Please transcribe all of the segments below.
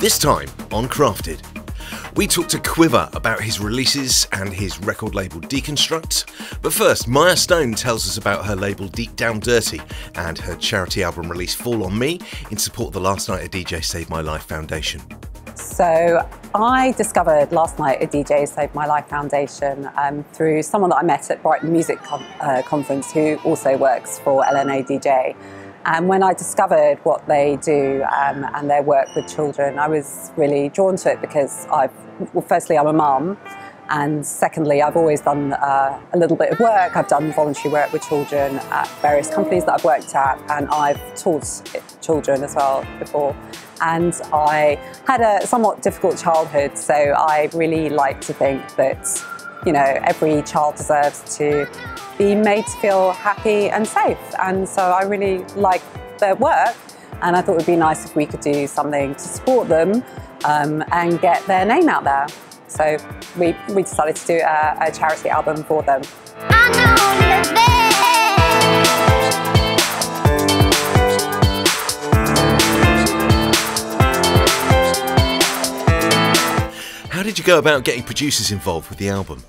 This time on Krafted, we talk to Quivver about his releases and his record label Deconstruct. But first, Maya Stone tells us about her label Deep Down Dirty and her charity album release Fall On Me in support of the Last Night a DJ Saved My Life Foundation. So I discovered Last Night a DJ Saved My Life Foundation through someone that I met at Brighton Music Conference who also works for LNA DJ. And when I discovered what they do and their work with children, I was really drawn to it because firstly, I'm a mum, and secondly, I've always done a little bit of work. I've done voluntary work with children at various companies that I've worked at, and I've taught children as well before. And I had a somewhat difficult childhood, so I really like to think that, you know, every child deserves to be made to feel happy and safe. And so I really like their work, and I thought it would be nice if we could do something to support them and get their name out there. So we decided to do a charity album for them. How did you go about getting producers involved with the album?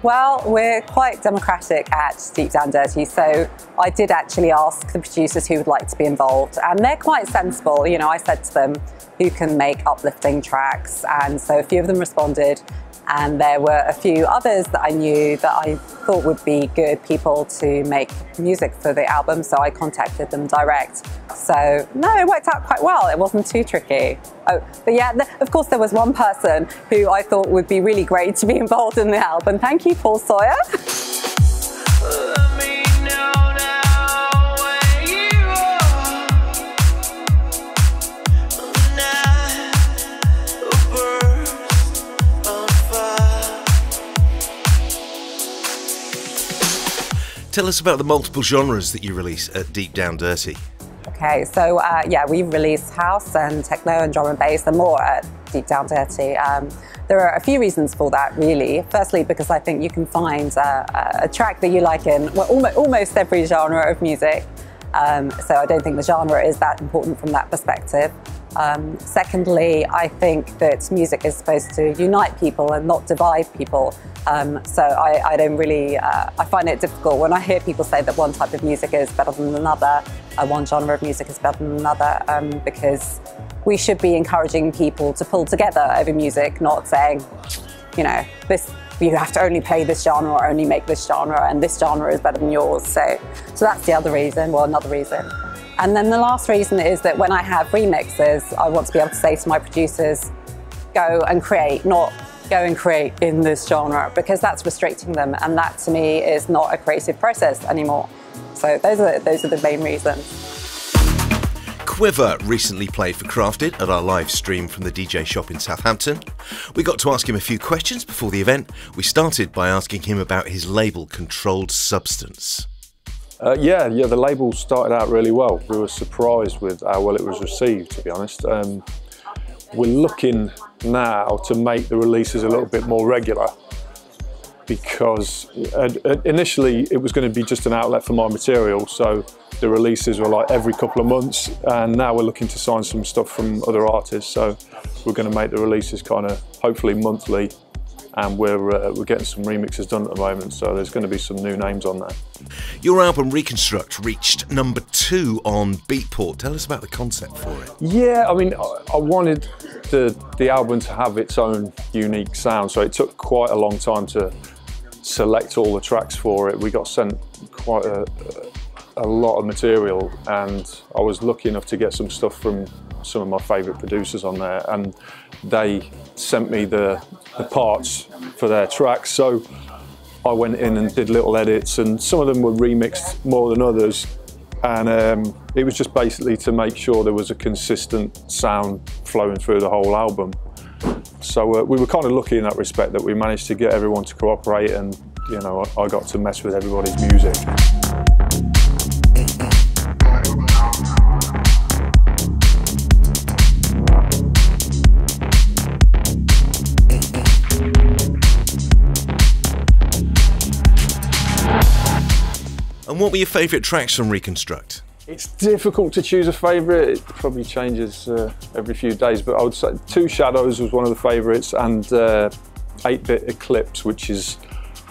Well, we're quite democratic at Deep Down Dirty, so I did actually ask the producers who would like to be involved, and they're quite sensible. You know, I said to them, who can make uplifting tracks? And so a few of them responded, and there were a few others that I knew that I thought would be good people to make music for the album, so I contacted them direct. So, no, it worked out quite well. It wasn't too tricky. Oh, but yeah, of course there was one person who I thought would be really great to be involved in the album. Thank you, Paul Sawyer. Tell us about the multiple genres that you release at Deep Down Dirty. Okay, so yeah, we release house and techno and drum and bass and more at Deep Down Dirty. There are a few reasons for that, really. Firstly, because I think you can find a track that you like in almost every genre of music. So I don't think the genre is that important from that perspective. Secondly, I think that music is supposed to unite people and not divide people. So I don't really, I find it difficult when I hear people say that one type of music is better than another, one genre of music is better than another, because we should be encouraging people to pull together over music, not saying, you know, you have to only play this genre or only make this genre, and this genre is better than yours. So that's the other reason, well, another reason. And then the last reason is that when I have remixes, I want to be able to say to my producers, go and create, not go and create in this genre, because that's restricting them, and that to me is not a creative process anymore. So those are the main reasons. Quivver recently played for Krafted at our live stream from the DJ shop in Southampton. We got to ask him a few questions before the event. We started by asking him about his label Controlled Substance. Yeah, the label started out really well. We were surprised with how well it was received, to be honest. We're looking now to make the releases a little bit more regular, because initially it was going to be just an outlet for my material, so the releases were like every couple of months, and now we're looking to sign some stuff from other artists, so we're going to make the releases kind of hopefully monthly, and we're getting some remixes done at the moment, so there's going to be some new names on there. Your album Reconstruct reached #2 on Beatport. Tell us about the concept for it. Yeah, I mean, I wanted the album to have its own unique sound, so it took quite a long time to select all the tracks for it. We got sent quite a lot of material, and I was lucky enough to get some stuff from some of my favourite producers on there, and they sent me the parts for their tracks, so I went in and did little edits, and some of them were remixed more than others, and it was just basically to make sure there was a consistent sound flowing through the whole album. So we were kind of lucky in that respect, that we managed to get everyone to cooperate, and you know, I got to mess with everybody's music. And what were your favourite tracks from Reconstruct? It's difficult to choose a favourite. It probably changes every few days, but I would say Two Shadows was one of the favourites, and 8-Bit Eclipse, which is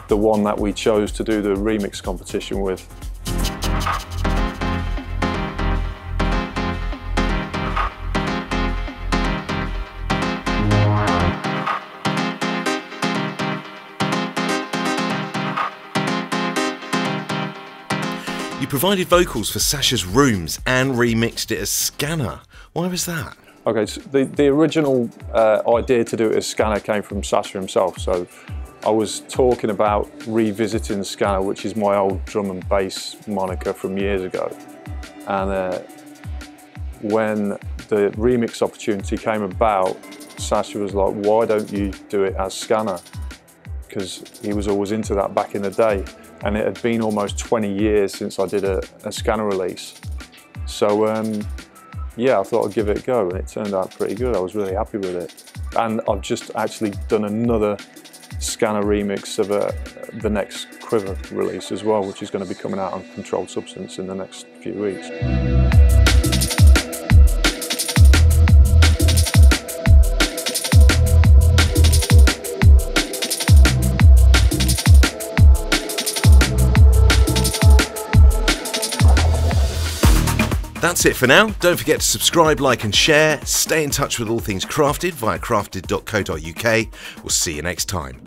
the one that we chose to do the remix competition with. You provided vocals for Sasha's Rooms and remixed it as Scanner. Why was that? Okay, so the original idea to do it as Scanner came from Sasha himself. So I was talking about revisiting Scanner, which is my old drum and bass moniker from years ago. And when the remix opportunity came about, Sasha was like, why don't you do it as Scanner? Because he was always into that back in the day. And it had been almost 20 years since I did a Scanner release. So yeah, I thought I'd give it a go, and it turned out pretty good. I was really happy with it. And I've just actually done another Scanner remix of the next Quiver release as well, which is going to be coming out on Controlled Substance in the next few weeks. That's it for now. Don't forget to subscribe, like and share. Stay in touch with all things Krafted via krafted.co.uk. We'll see you next time.